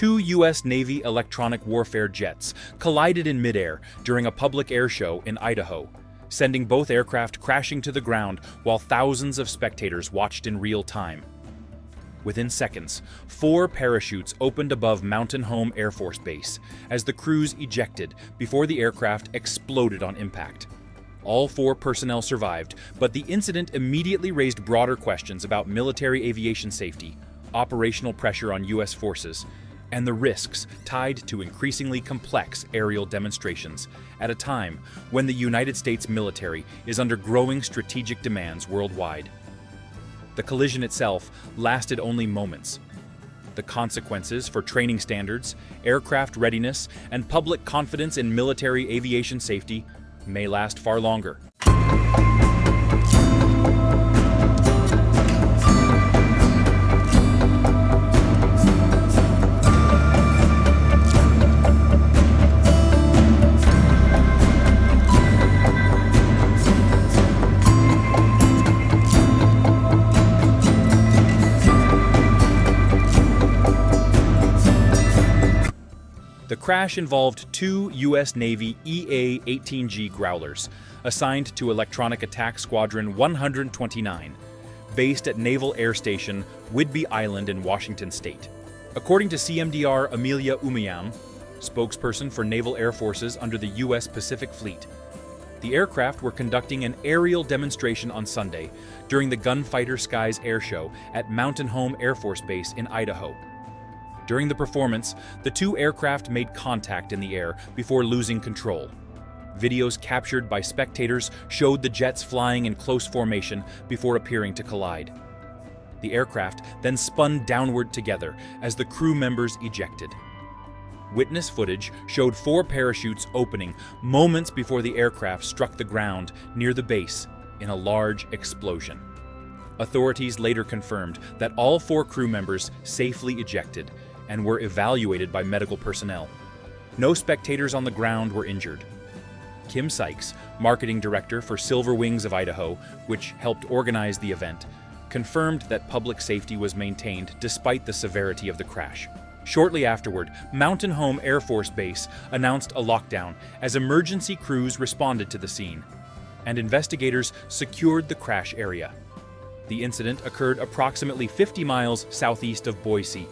two U.S. Navy electronic warfare jets collided in midair during a public air show in Idaho, sending both aircraft crashing to the ground while thousands of spectators watched in real time. Within seconds, 4 parachutes opened above Mountain Home Air Force Base as the crews ejected before the aircraft exploded on impact. All 4 personnel survived, but the incident immediately raised broader questions about military aviation safety, operational pressure on U.S. forces, and the risks tied to increasingly complex aerial demonstrations at a time when the United States military is under growing strategic demands worldwide. The collision itself lasted only moments. The consequences for training standards, aircraft readiness, and public confidence in military aviation safety may last far longer. The crash involved 2 U.S. Navy EA-18G Growlers, assigned to Electronic Attack Squadron 129, based at Naval Air Station Whidbey Island in Washington State. According to CMDR Amelia Umayam, spokesperson for Naval Air Forces under the U.S. Pacific Fleet, the aircraft were conducting an aerial demonstration on Sunday during the Gunfighter Skies air show at Mountain Home Air Force Base in Idaho. During the performance, the 2 aircraft made contact in the air before losing control. Videos captured by spectators showed the jets flying in close formation before appearing to collide. The aircraft then spun downward together as the crew members ejected. Witness footage showed 4 parachutes opening moments before the aircraft struck the ground near the base in a large explosion. Authorities later confirmed that all 4 crew members safely ejected and were evaluated by medical personnel. No spectators on the ground were injured. Kim Sykes, marketing director for Silver Wings of Idaho, which helped organize the event, confirmed that public safety was maintained despite the severity of the crash. Shortly afterward, Mountain Home Air Force Base announced a lockdown as emergency crews responded to the scene, and investigators secured the crash area. The incident occurred approximately 50 miles southeast of Boise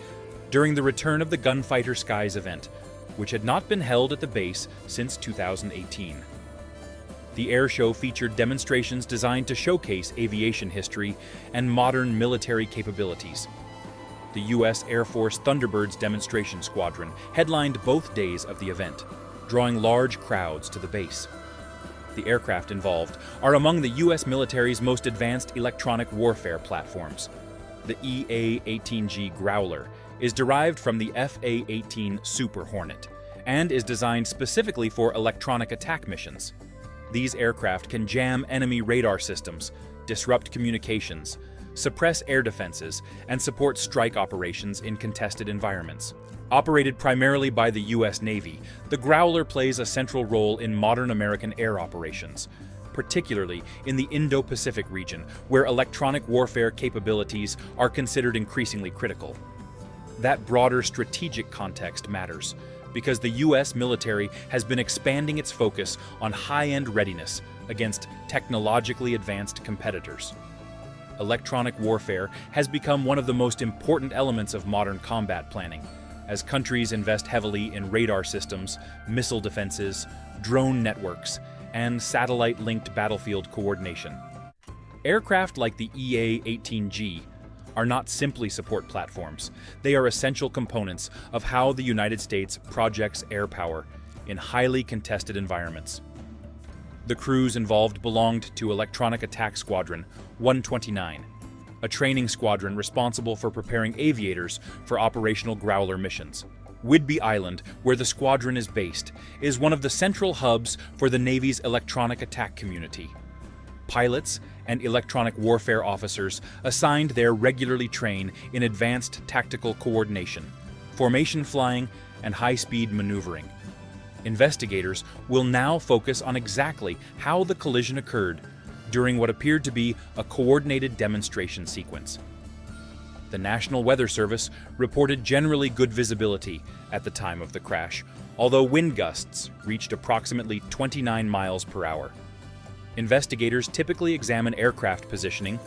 during the return of the Gunfighter Skies event, which had not been held at the base since 2018. The air show featured demonstrations designed to showcase aviation history and modern military capabilities. The U.S. Air Force Thunderbirds demonstration squadron headlined both days of the event, drawing large crowds to the base. The aircraft involved are among the U.S. military's most advanced electronic warfare platforms. The EA-18G Growler is derived from the FA-18 Super Hornet and is designed specifically for electronic attack missions. These aircraft can jam enemy radar systems, disrupt communications, suppress air defenses, and support strike operations in contested environments. Operated primarily by the U.S. Navy, the Growler plays a central role in modern American air operations, particularly in the Indo-Pacific region, where electronic warfare capabilities are considered increasingly critical. That broader strategic context matters, because the U.S. military has been expanding its focus on high-end readiness against technologically advanced competitors. Electronic warfare has become one of the most important elements of modern combat planning, as countries invest heavily in radar systems, missile defenses, drone networks, and satellite-linked battlefield coordination. Aircraft like the EA-18G are not simply support platforms. They are essential components of how the United States projects air power in highly contested environments. The crews involved belonged to Electronic Attack Squadron 129, a training squadron responsible for preparing aviators for operational Growler missions. Whidbey Island, where the squadron is based, is one of the central hubs for the Navy's electronic attack community. Pilots and electronic warfare officers assigned there regularly train in advanced tactical coordination, formation flying, and high-speed maneuvering. Investigators will now focus on exactly how the collision occurred during what appeared to be a coordinated demonstration sequence. The National Weather Service reported generally good visibility at the time of the crash, although wind gusts reached approximately 29 miles per hour. Investigators typically examine aircraft positioning,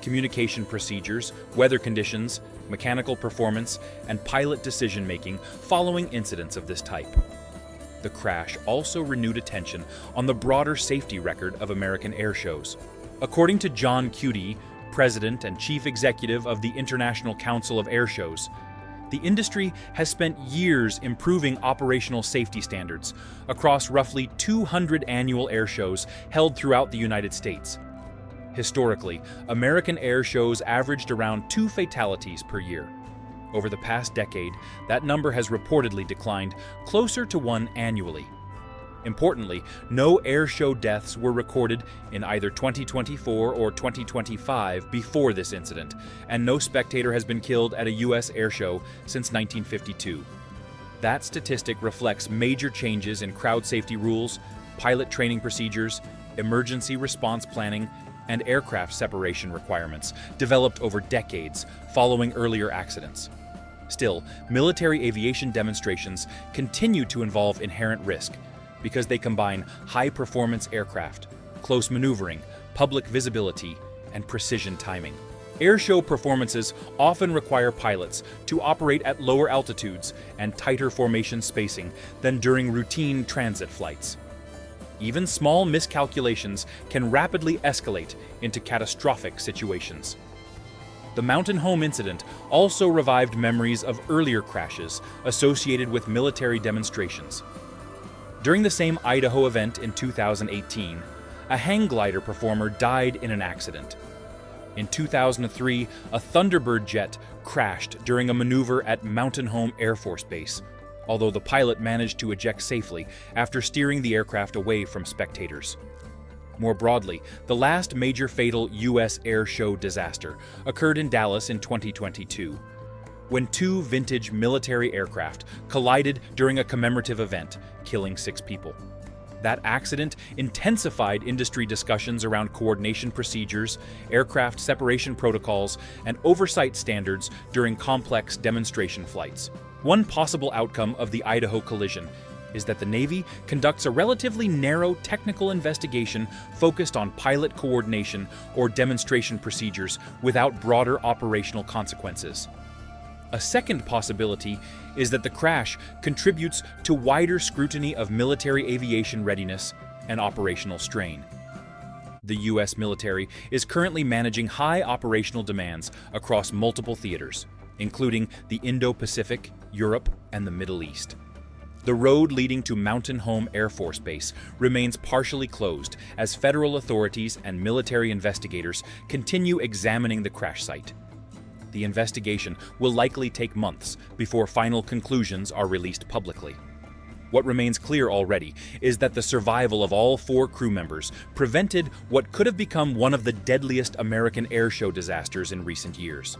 communication procedures, weather conditions, mechanical performance, and pilot decision-making following incidents of this type. The crash also renewed attention on the broader safety record of American air shows. According to John Cuddy, President and Chief Executive of the International Council of Air Shows, the industry has spent years improving operational safety standards across roughly 200 annual air shows held throughout the United States. Historically, American air shows averaged around 2 fatalities per year. Over the past decade, that number has reportedly declined closer to 1 annually. Importantly, no air show deaths were recorded in either 2024 or 2025 before this incident, and no spectator has been killed at a U.S. air show since 1952. That statistic reflects major changes in crowd safety rules, pilot training procedures, emergency response planning, and aircraft separation requirements developed over decades following earlier accidents. Still, military aviation demonstrations continue to involve inherent risk because they combine high-performance aircraft, close maneuvering, public visibility, and precision timing. Airshow performances often require pilots to operate at lower altitudes and tighter formation spacing than during routine transit flights. Even small miscalculations can rapidly escalate into catastrophic situations. The Mountain Home incident also revived memories of earlier crashes associated with military demonstrations. During the same Idaho event in 2018, a hang glider performer died in an accident. In 2003, a Thunderbird jet crashed during a maneuver at Mountain Home Air Force Base, although the pilot managed to eject safely after steering the aircraft away from spectators. More broadly, the last major fatal U.S. air show disaster occurred in Dallas in 2022, when 2 vintage military aircraft collided during a commemorative event, killing 6 people. That accident intensified industry discussions around coordination procedures, aircraft separation protocols, and oversight standards during complex demonstration flights. One possible outcome of the Idaho collision is that the Navy conducts a relatively narrow technical investigation focused on pilot coordination or demonstration procedures without broader operational consequences. A second possibility is that the crash contributes to wider scrutiny of military aviation readiness and operational strain. The U.S. military is currently managing high operational demands across multiple theaters, including the Indo-Pacific, Europe, and the Middle East. The road leading to Mountain Home Air Force Base remains partially closed as federal authorities and military investigators continue examining the crash site. The investigation will likely take months before final conclusions are released publicly. What remains clear already is that the survival of all 4 crew members prevented what could have become one of the deadliest American airshow disasters in recent years.